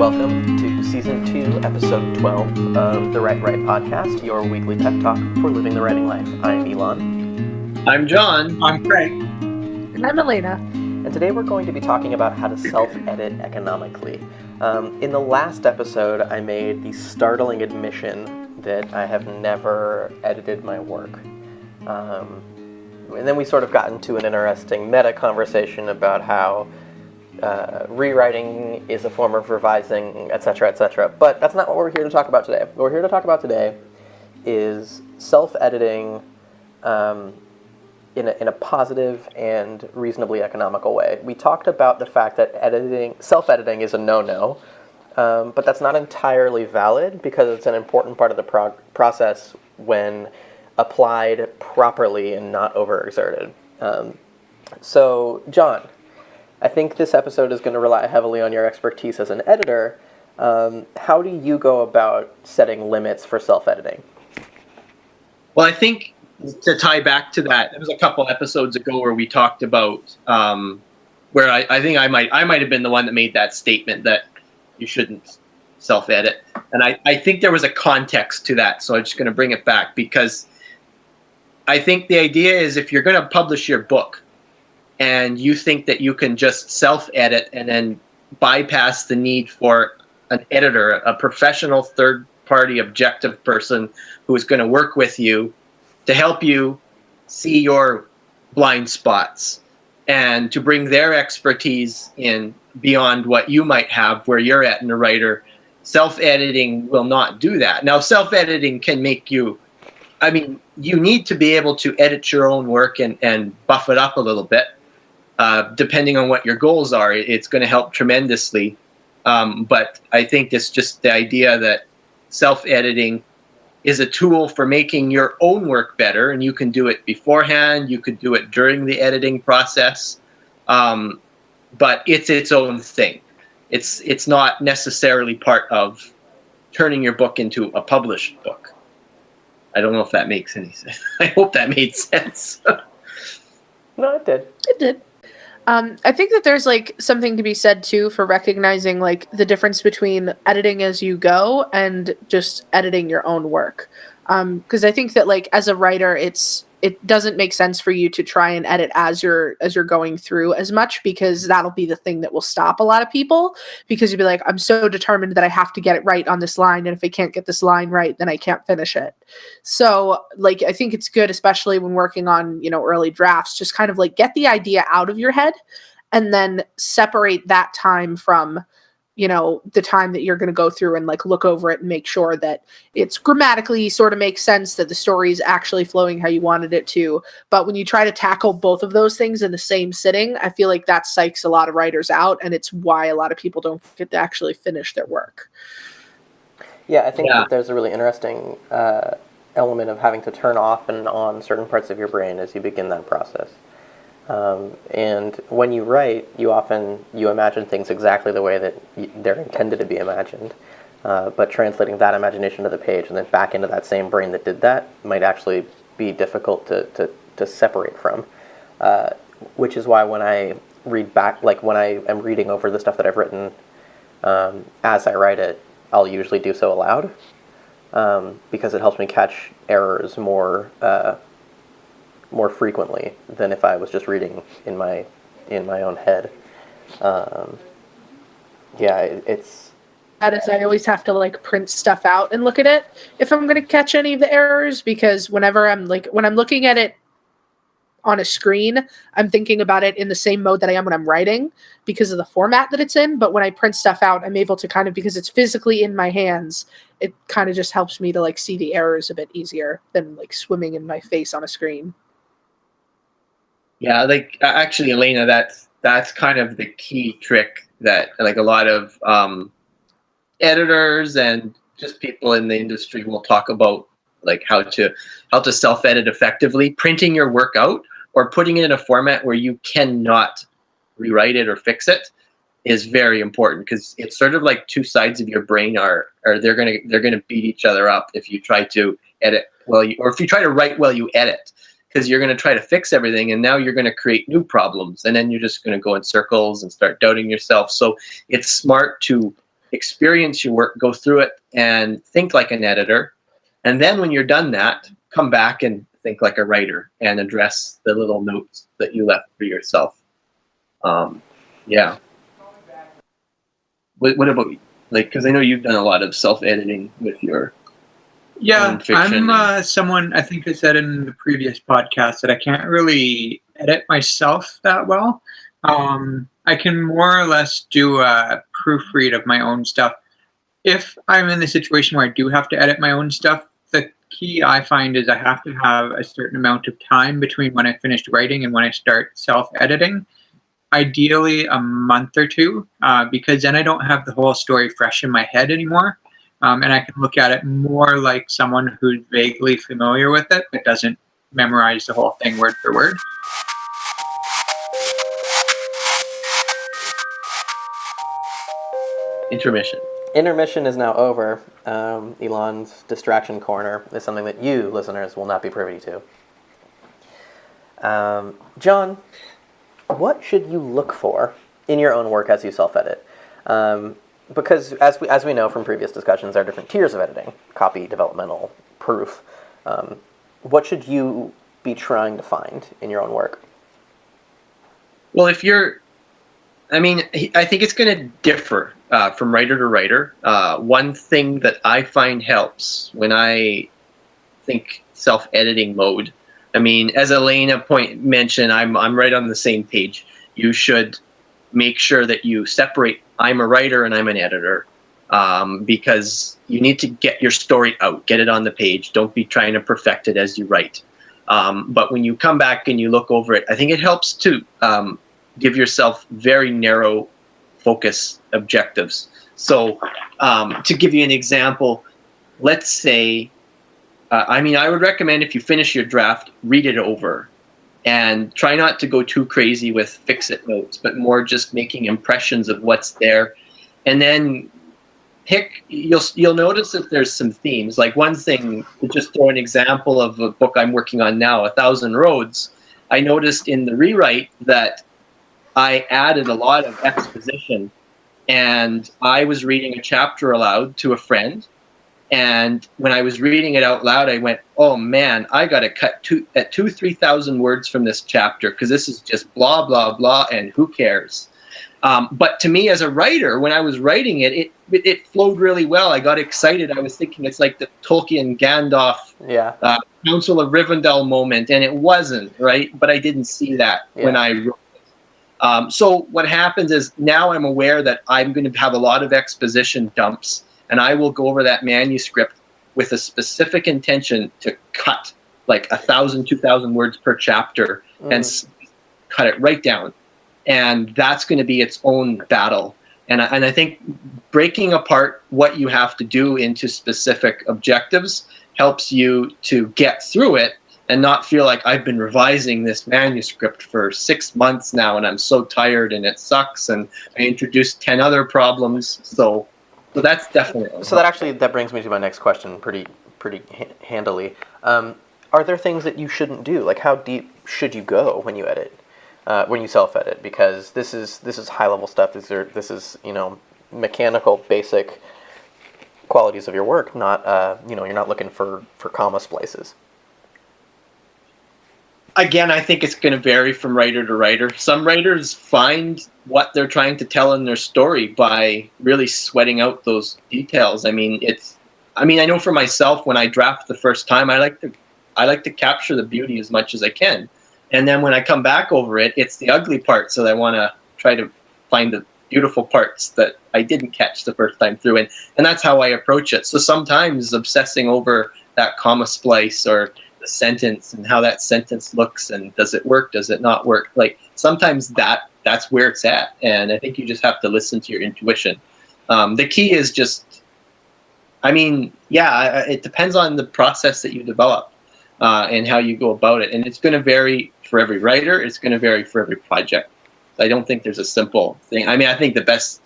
welcome to Season 2, Episode 12 of the Right Podcast, your weekly pep talk for living the writing life. I'm Elon. I'm John. I'm Craig. And I'm Elena. And today we're going to be talking about how to self-edit economically. In the last episode, I made the startling admission that I have never edited my work. And then we sort of got into an interesting meta conversation about how rewriting is a form of revising, etc., etc. But that's not what we're here to talk about today. What we're here to talk about today is self-editing in a positive and reasonably economical way. We talked about the fact that self-editing is a no-no, but that's not entirely valid because it's an important part of the process when applied properly and not overexerted. So, John, I think this episode is going to rely heavily on your expertise as an editor. How do you go about setting limits for self-editing? Well, I think to tie back to that, there was a couple episodes ago where we talked about where I think I might have been the one that made that statement that you shouldn't self-edit. And I think there was a context to that, so I'm just going to bring it back because I think the idea is if you're going to publish your book, and you think that you can just self-edit and then bypass the need for an editor, a professional third-party objective person who is going to work with you to help you see your blind spots and to bring their expertise in beyond what you might have where you're at in a writer, self-editing will not do that. Now, self-editing can make you, you need to be able to edit your own work and buff it up a little bit. Depending on what your goals are, it's going to help tremendously. But I think it's just the idea that self-editing is a tool for making your own work better, and you can do it beforehand, you could do it during the editing process, but it's its own thing. It's not necessarily part of turning your book into a published book. I don't know if that makes any sense. I hope that made sense. No, it did. It did. I think that there's something to be said too for recognizing the difference between editing as you go and just editing your own work. Because I think that as a writer, it doesn't make sense for you to try and edit as you're going through as much, because that'll be the thing that will stop a lot of people, because you'll be like, I'm so determined that I have to get it right on this line, and if I can't get this line right, then I can't finish it. So I think it's good, especially when working on early drafts, just kind of get the idea out of your head and then separate that time from the time that you're going to go through and look over it and make sure that it's grammatically sort of makes sense, that the story is actually flowing how you wanted it to. But when you try to tackle both of those things in the same sitting, I feel like that psychs a lot of writers out, and it's why a lot of people don't get to actually finish their work. Yeah, I think that there's a really interesting element of having to turn off and on certain parts of your brain as you begin that process. And when you write, you imagine things exactly the way that they're intended to be imagined, but translating that imagination to the page and then back into that same brain that did that might actually be difficult to separate from, which is why when I read back, when I am reading over the stuff that I've written as I write it, I'll usually do so aloud, because it helps me catch errors more frequently than if I was just reading in my own head. It's that is, I always have to print stuff out and look at it if I'm going to catch any of the errors, because whenever when I'm looking at it on a screen, I'm thinking about it in the same mode that I am when I'm writing because of the format that it's in. But when I print stuff out, I'm able to kind of, because it's physically in my hands, it kind of just helps me to see the errors a bit easier than swimming in my face on a screen. Yeah, actually, Elena, that's kind of the key trick that a lot of editors and just people in the industry will talk about, how to self-edit effectively. Printing your work out or putting it in a format where you cannot rewrite it or fix it is very important, because it's sort of like two sides of your brain they're gonna beat each other up if you try to edit well, or if you try to write while you edit. Because you're going to try to fix everything, and now you're going to create new problems, and then you're just going to go in circles and start doubting yourself. So it's smart to experience your work, go through it, and think like an editor. And then when you're done that, come back and think like a writer and address the little notes that you left for yourself. Yeah. What about, like, because I know you've done a lot of self-editing with your Yeah, fiction. I'm someone, I think I said in the previous podcast, that I can't really edit myself that well. I can more or less do a proofread of my own stuff. If I'm in the situation where I do have to edit my own stuff, the key I find is I have to have a certain amount of time between when I finished writing and when I start self-editing. Ideally, a month or two, because then I don't have the whole story fresh in my head anymore. And I can look at it more like someone who's vaguely familiar with it, but doesn't memorize the whole thing word for word. Intermission. Intermission is now over. Elon's distraction corner is something that you, listeners, will not be privy to. John, what should you look for in your own work as you self-edit? Because as we know from previous discussions, there are different tiers of editing: copy, developmental, proof. What should you be trying to find in your own work? Well, I think it's going to differ from writer to writer. One thing that I find helps when I think self-editing mode, as Elena mentioned, I'm right on the same page. You should make sure that you separate I'm a writer and I'm an editor, because you need to get your story out, get it on the page. Don't be trying to perfect it as you write. But when you come back and you look over it, I think it helps to give yourself very narrow focus objectives. So to give you an example, let's say, I would recommend, if you finish your draft, read it over. And try not to go too crazy with fix-it notes, but more just making impressions of what's there. And then you'll notice that there's some themes. Like, one thing, to just throw an example of a book I'm working on now, 1,000 Roads, I noticed in the rewrite that I added a lot of exposition. And I was reading a chapter aloud to a friend. And when I was reading it out loud, I went, oh man, I got to cut 3,000 words from this chapter, because this is just blah, blah, blah, and who cares? But to me as a writer, when I was writing it, it flowed really well. I got excited. I was thinking it's like the Tolkien Gandalf Council of Rivendell moment, and it wasn't, right? But I didn't see that when I wrote it. So what happens is, now I'm aware that I'm going to have a lot of exposition dumps, and I will go over that manuscript with a specific intention to cut like 1,000, 2,000 words per chapter and cut it right down. And that's going to be its own battle. And I think breaking apart what you have to do into specific objectives helps you to get through it and not feel like, I've been revising this manuscript for 6 months now and I'm so tired and it sucks and I introduced 10 other problems. So that's definitely. So that brings me to my next question pretty handily. Are there things that you shouldn't do? Like, how deep should you go when you edit, when you self-edit? Because this is high level stuff. This is mechanical, basic qualities of your work. Not you're not looking for comma splices. Again, I think it's going to vary from writer to writer. Some writers find what they're trying to tell in their story by really sweating out those details. I know for myself, when I draft the first time, I like to capture the beauty as much as I can. And then when I come back over it, it's the ugly parts that I want to try to find the beautiful parts that I didn't catch the first time through. And that's how I approach it. So sometimes obsessing over that comma splice or the sentence and how that sentence looks and does it work, does it not work, like sometimes that's where it's at. And I think you just have to listen to your intuition. The key is just, it depends on the process that you develop and how you go about it. And it's going to vary for every writer. It's going to vary for every project. I don't think there's a simple thing. I think the best,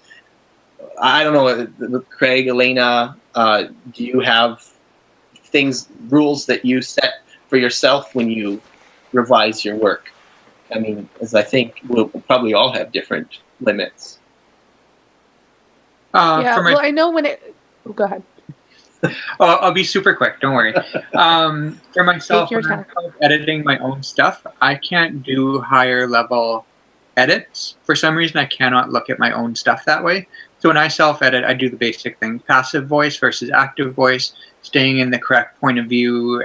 I don't know, Craig, Elena, do you have rules that you set for yourself when you revise your work? As I think we'll probably all have different limits. Yeah, For my, well, I know when it. Oh, go ahead. I'll be super quick. Don't worry. For myself, Take your when I'm time. editing my own stuff, I can't do higher level edits. For some reason, I cannot look at my own stuff that way. So when I self edit, I do the basic thing: passive voice versus active voice, staying in the correct point of view,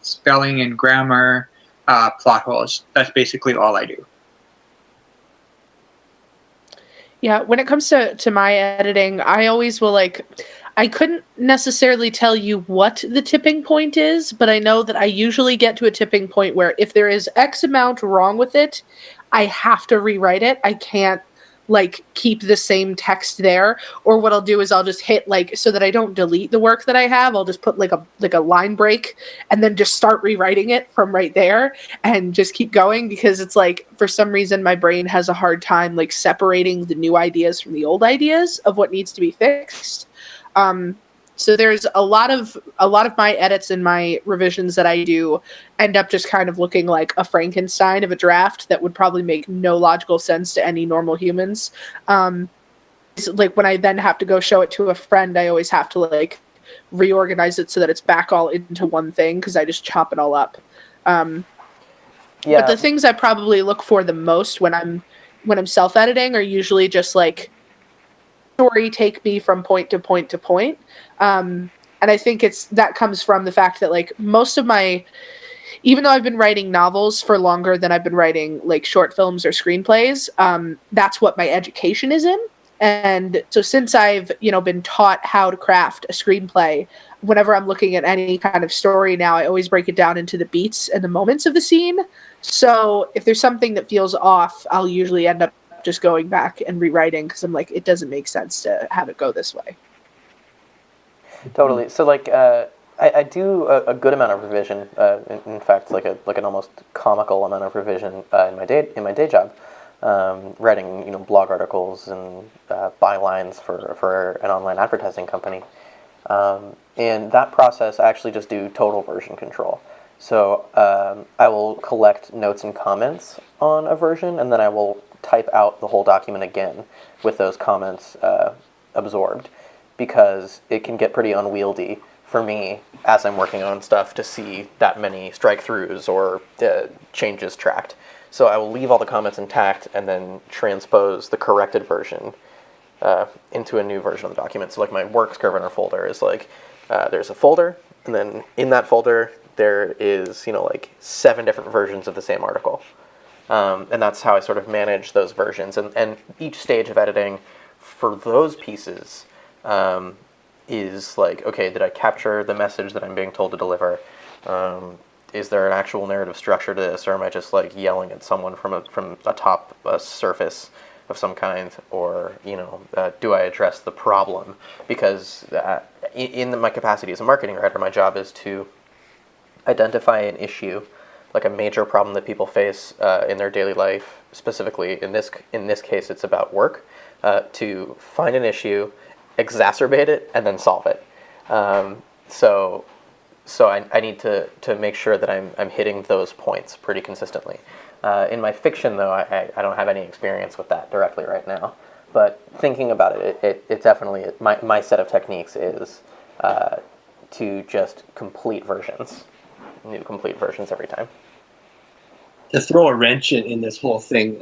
spelling and grammar, plot holes. That's basically all I do. Yeah, when it comes to my editing, I always will like I couldn't necessarily tell you what the tipping point is, but I know that I usually get to a tipping point where if there is X amount wrong with it, I have to rewrite it. I can't like keep the same text there, or what I'll do is I'll just hit like so that I don't delete the work that I have, I'll just put like a line break and then just start rewriting it from right there and just keep going, because it's like for some reason my brain has a hard time like separating the new ideas from the old ideas of what needs to be fixed. um so there's a lot of my edits and my revisions that I do end up just kind of looking like a Frankenstein of a draft that would probably make no logical sense to any normal humans. It's like when I then have to go show it to a friend, I always have to like reorganize it so that it's back all into one thing because I just chop it all up. um but Yeah, the things I probably look for the most when I'm self-editing are usually just like story take me from point to point to point. And I think it's that comes from the fact that like most of my even though I've been writing novels for longer than I've been writing like short films or screenplays, that's what my education is in. And so since I've, been taught how to craft a screenplay, whenever I'm looking at any kind of story now, I always break it down into the beats and the moments of the scene. So if there's something that feels off, I'll usually end up just going back and rewriting because I'm like, it doesn't make sense to have it go this way. totally. So like, I do a good amount of revision. In fact, like an almost comical amount of revision in my day job, writing blog articles and bylines for an online advertising company. And that process, I actually just do total version control. So I will collect notes and comments on a version, and then I will type out the whole document again with those comments absorbed, because it can get pretty unwieldy for me as I'm working on stuff to see that many strike-throughs or changes tracked. So I will leave all the comments intact and then transpose the corrected version into a new version of the document. So like my work scrivener folder is like, there's a folder, and then in that folder there is like 7 different versions of the same article. And that's how I sort of manage those versions. And each stage of editing for those pieces is like, okay, did I capture the message that I'm being told to deliver? Is there an actual narrative structure to this, or am I just like yelling at someone from atop a surface of some kind? Or do I address the problem? Because in my capacity as a marketing writer, my job is to identify an issue, like a major problem that people face in their daily life. Specifically, in this case, it's about work. To find an issue, exacerbate it, and then solve it. So I need to make sure that I'm hitting those points pretty consistently. In my fiction, though, I don't have any experience with that directly right now. But thinking about it definitely, my set of techniques is to just complete versions, new complete versions every time. To throw a wrench in this whole thing,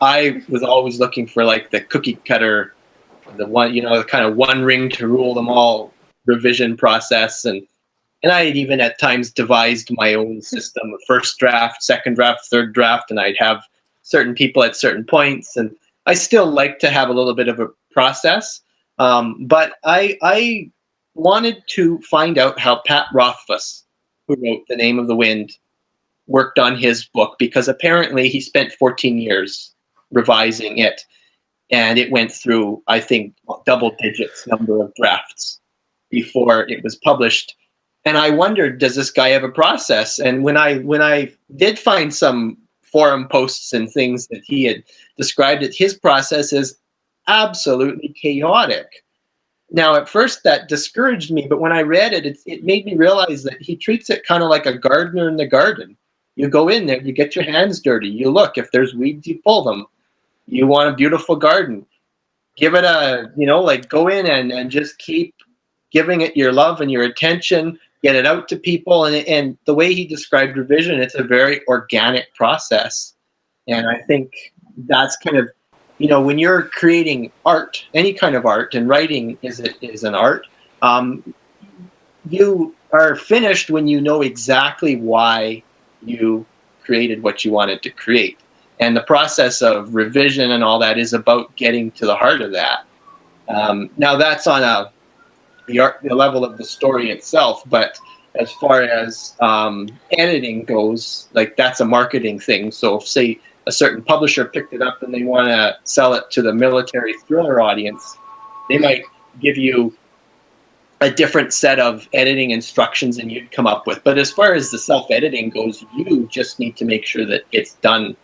I was always looking for like the cookie cutter, the one, the kind of one ring to rule them all revision process. And I had even at times devised my own system of first draft, second draft, third draft, and I'd have certain people at certain points. And I still like to have a little bit of a process. But I wanted to find out how Pat Rothfuss, who wrote The Name of the Wind, worked on his book, because apparently he spent 14 years revising it. And it went through, I think, double digits number of drafts before it was published. And I wondered, does this guy have a process? And when I did find some forum posts and things that he had described it, his process is absolutely chaotic. Now, at first that discouraged me, but when I read it, it made me realize that he treats it kind of like a gardener in the garden. You go in there, you get your hands dirty, you look, if there's weeds, you pull them. You want a beautiful garden. give it a, like go in and just keep giving it your love and your attention, get it out to people. And the way he described revision, it's a very organic process. And I think that's kind of, when you're creating art, any kind of art, and writing is an art, you are finished when you know exactly why you created what you wanted to create. And the process of revision and all that is about getting to the heart of that. Now that's on the level of the story itself, but as far as editing goes, like that's a marketing thing. So if, say, a certain publisher picked it up and they want to sell it to the military thriller audience, they might give you a different set of editing instructions than you'd come up with. But as far as the self-editing goes, you just need to make sure that it's done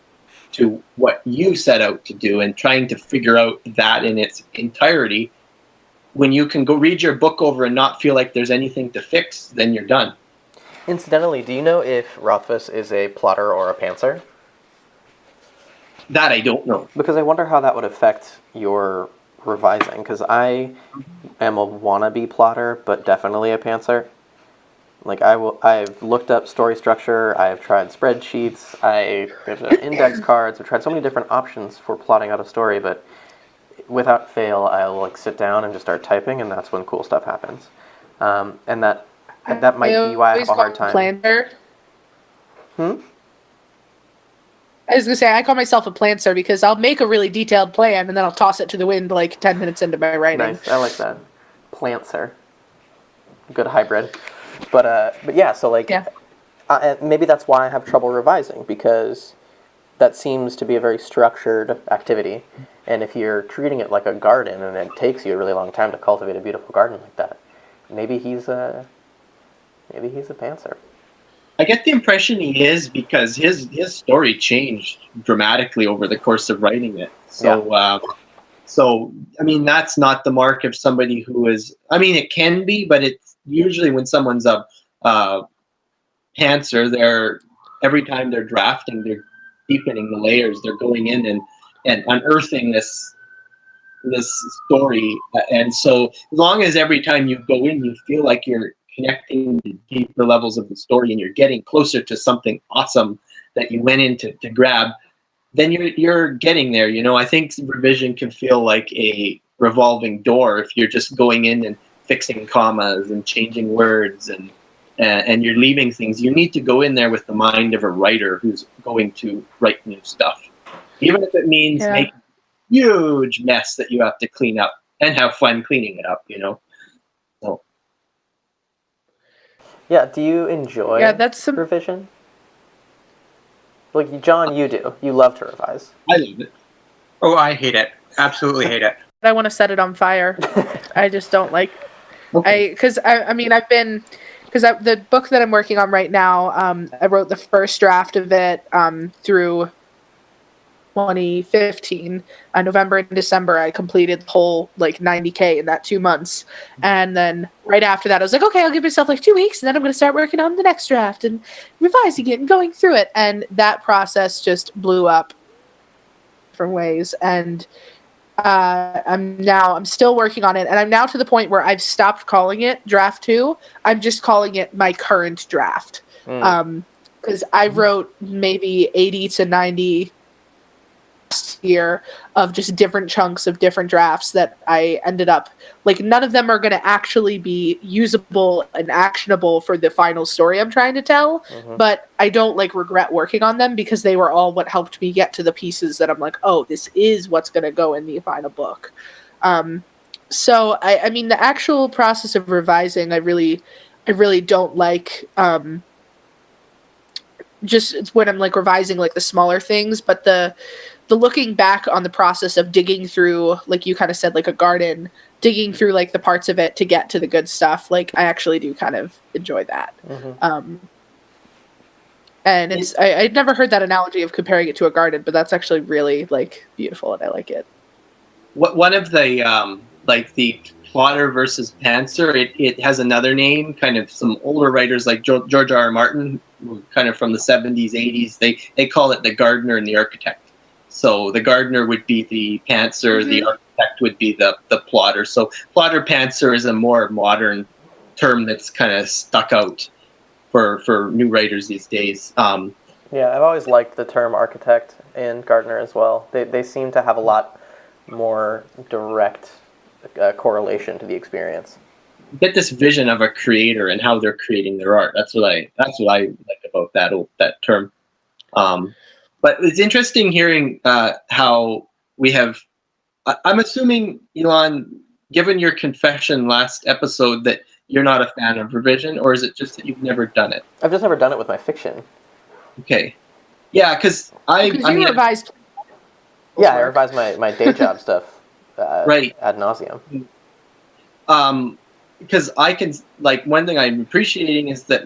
to what you set out to do, and trying to figure out that in its entirety. When you can go read your book over and not feel like there's anything to fix, then you're done. Incidentally, do you know if Rothfuss is a plotter or a pantser? That I don't know. Because I wonder how that would affect your revising, because I am a wannabe plotter, but definitely a pantser. Like I've looked up story structure, I've tried spreadsheets, there's index cards, I've tried so many different options for plotting out a story, but without fail, I'll sit down and just start typing, and that's when cool stuff happens. And that might be why I have a hard time. Planter. I was going to say, I call myself a planter because I'll make a really detailed plan and then I'll toss it to the wind like 10 minutes into my writing. Nice, I like that. Plantser. Good hybrid. But yeah, so maybe that's why I have trouble revising, because that seems to be a very structured activity. And if you're treating it like a garden and it takes you a really long time to cultivate a beautiful garden like that, maybe he's a pantser. I get the impression he is, because his story changed dramatically over the course of writing it. So, yeah. So I mean, that's not the mark of somebody who is. I mean, it can be, but it's usually when someone's a pantser, every time they're drafting, they're deepening the layers. They're going in and unearthing this story. And so, as long as every time you go in, you feel like you're connecting to deeper levels of the story and you're getting closer to something awesome that you went in to grab, then you're getting there. I think revision can feel like a revolving door if you're just going in and fixing commas and changing words and you're leaving things. You need to go in there with the mind of a writer who's going to write new stuff, even if it means making a huge mess that you have to clean up and have fun cleaning it up. So. Yeah, do you enjoy revision? Like, John, you do. You love to revise. I love it. Oh, I hate it. Absolutely hate it. I want to set it on fire. I just don't like. Okay. Because the book that I'm working on right now, I wrote the first draft of it through 2015. November and December, I completed the whole 90K in that 2 months. And then right after that, I was like, okay, I'll give myself 2 weeks, and then I'm going to start working on the next draft and revising it and going through it. And that process just blew up different ways. And I'm still working on it, and I'm now to the point where I've stopped calling it draft 2. I'm just calling it my current draft. Because I wrote maybe 80 to 90 year of just different chunks of different drafts that I ended up none of them are going to actually be usable and actionable for the final story I'm trying to tell, but I don't regret working on them because they were all what helped me get to the pieces that I'm like, oh, this is what's going to go in the final book. So I mean, the actual process of revising, I really don't like. Just when I'm revising the smaller things, but the looking back on the process of digging through, you kind of said, a garden, digging through the parts of it to get to the good stuff, I actually do kind of enjoy that. And it's I'd never heard that analogy of comparing it to a garden, but that's actually really beautiful, and I like it. One of the the plotter versus pantser, it has another name. Kind of some older writers like George R.R. Martin, kind of from the 70s, 80s, they call it the gardener and the architect. So the gardener would be the pantser, the architect architect would be the plotter. So plotter pantser is a more modern term that's kind of stuck out for new writers these days. Yeah, I've always liked the term architect and gardener as well. They seem to have a lot more direct correlation to the experience. Get this vision of a creator and how they're creating their art. That's what I like about that term. But it's interesting hearing how we have. I'm assuming, Elon, given your confession last episode, that you're not a fan of revision, or is it just that you've never done it? I've just never done it with my fiction. Okay. Yeah, because I mean, revised. Yeah, I revise my day job stuff right ad nauseum. Because I can, like, one thing I'm appreciating is that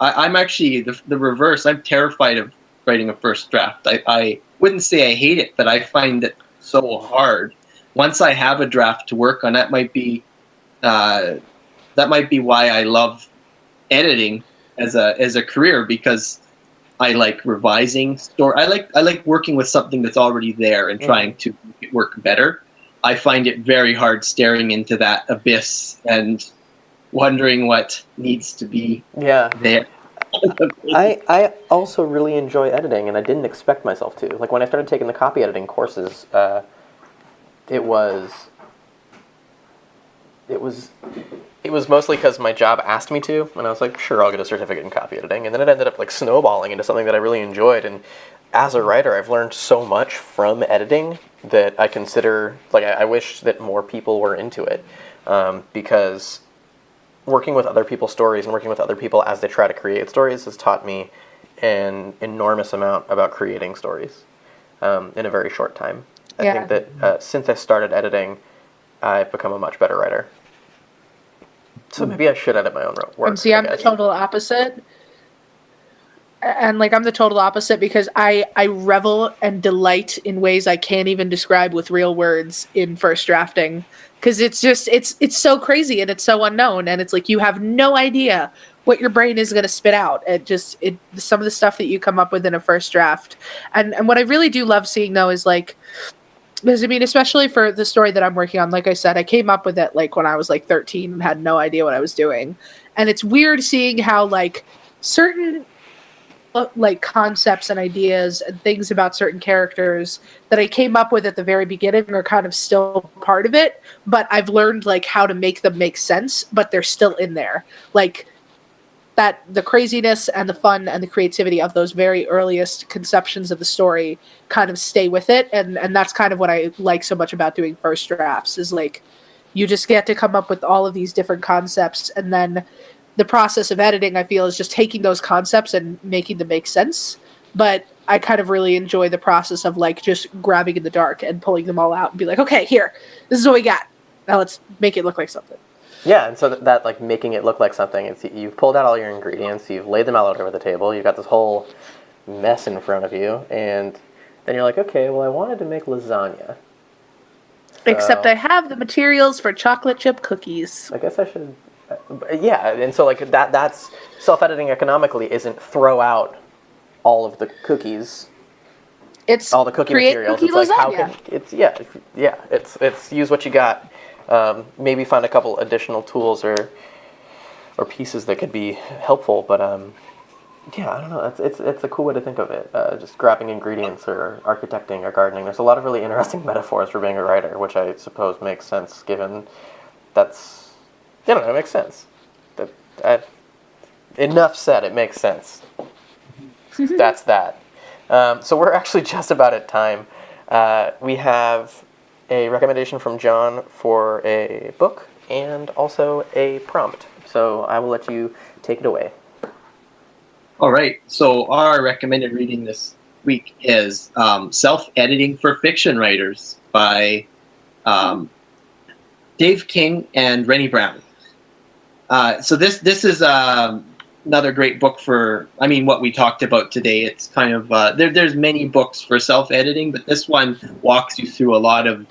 I'm actually the reverse. I'm terrified of writing a first draft. I wouldn't say I hate it, but I find it so hard. Once I have a draft to work on, that might be why I love editing as a career, because I like revising story. I like working with something that's already there and trying to make it work better. I find it very hard staring into that abyss and wondering what needs to be there. I also really enjoy editing, and I didn't expect myself to. Like, when I started taking the copy editing courses, it was mostly because my job asked me to, and I was like, sure, I'll get a certificate in copy editing. And then it ended up like snowballing into something that I really enjoyed. And as a writer, I've learned so much from editing that I consider, like, I wish that more people were into it, because working with other people's stories and working with other people as they try to create stories has taught me an enormous amount about creating stories in a very short time. I think that since I started editing, I've become a much better writer. So maybe I should edit my own work. And see, I'm the total opposite. And like, I'm the total opposite because I revel and delight in ways I can't even describe with real words in first drafting. Because it's just, it's so crazy and it's so unknown. And it's like, you have no idea what your brain is going to spit out. Some of the stuff that you come up with in a first draft. And what I really do love seeing, though, is like, because I mean, especially for the story that I'm working on, like I said, I came up with it like when I was like 13 and had no idea what I was doing. And it's weird seeing how like certain like concepts and ideas and things about certain characters that I came up with at the very beginning are kind of still part of it, but I've learned like how to make them make sense, but they're still in there. Like that, the craziness and the fun and the creativity of those very earliest conceptions of the story kind of stay with it. And that's kind of what I like so much about doing first drafts, is like, you just get to come up with all of these different concepts, and then the process of editing, I feel, is just taking those concepts and making them make sense. But I kind of really enjoy the process of like just grabbing in the dark and pulling them all out and be like, okay, here, this is what we got. Now let's make it look like something. Yeah, and so that like making it look like something, it's, you've pulled out all your ingredients, you've laid them all out over the table, you've got this whole mess in front of you, and then you're like, okay, well, I wanted to make lasagna. Except I have the materials for chocolate chip cookies. I guess I should... yeah, and so like that's self-editing economically isn't throw out all of the cookies. It's all the cookie materials. Cookie it's lasagna. Like it's use what you got. Maybe find a couple additional tools or pieces that could be helpful, but yeah, I don't know. It's a cool way to think of it. Just grabbing ingredients or architecting or gardening. There's a lot of really interesting metaphors for being a writer, which I suppose makes sense given that's. I don't know, it makes sense. Enough said, it makes sense. That's that. So we're actually just about at time. We have a recommendation from John for a book and also a prompt. So I will let you take it away. All right. So our recommended reading this week is Self-Editing for Fiction Writers by Dave King and Reeni Browne. So this is another great book for, I mean, what we talked about today. It's kind of, there's many books for self-editing, but this one walks you through a lot of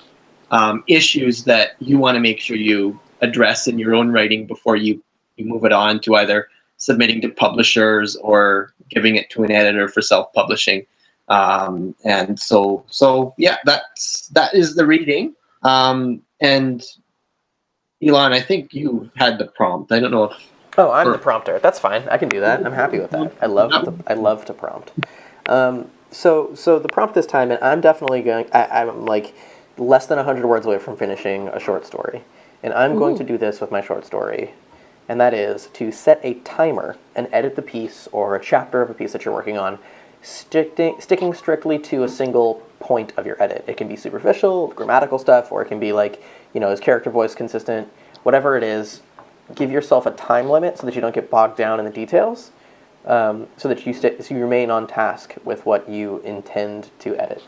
issues that you want to make sure you address in your own writing before you move it on to either submitting to publishers or giving it to an editor for self-publishing. And so yeah, that is the reading. And Elon, I think you had the prompt. I don't know if. Oh, I'm the prompter. That's fine. I can do that. I'm happy with that. I love to prompt. So the prompt this time, and I'm definitely going. I'm like less than 100 words away from finishing a short story, and I'm going to do this with my short story, and that is to set a timer and edit the piece or a chapter of a piece that you're working on, sticking strictly to a single point of your edit. It can be superficial, grammatical stuff, or it can be like, is character voice consistent? Whatever it is, give yourself a time limit so that you don't get bogged down in the details, so that you remain on task with what you intend to edit.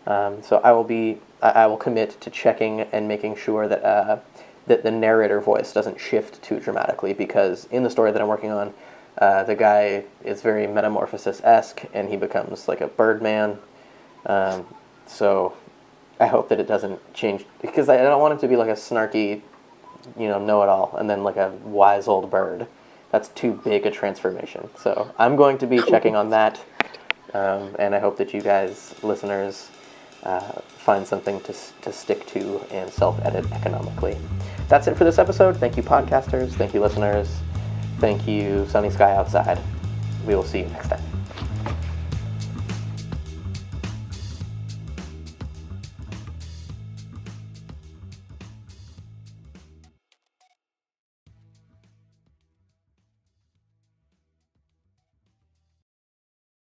So I will commit to checking and making sure that that the narrator voice doesn't shift too dramatically, because in the story that I'm working on, the guy is very Metamorphosis-esque, and he becomes like a Birdman. So I hope that it doesn't change, because I don't want him to be like a snarky, know-it-all, and then like a wise old bird. That's too big a transformation. So I'm going to be checking on that, and I hope that you guys, listeners, find something to stick to and self-edit economically. That's it for this episode. Thank you, podcasters. Thank you, listeners. Thank you, sunny sky outside. We will see you next time.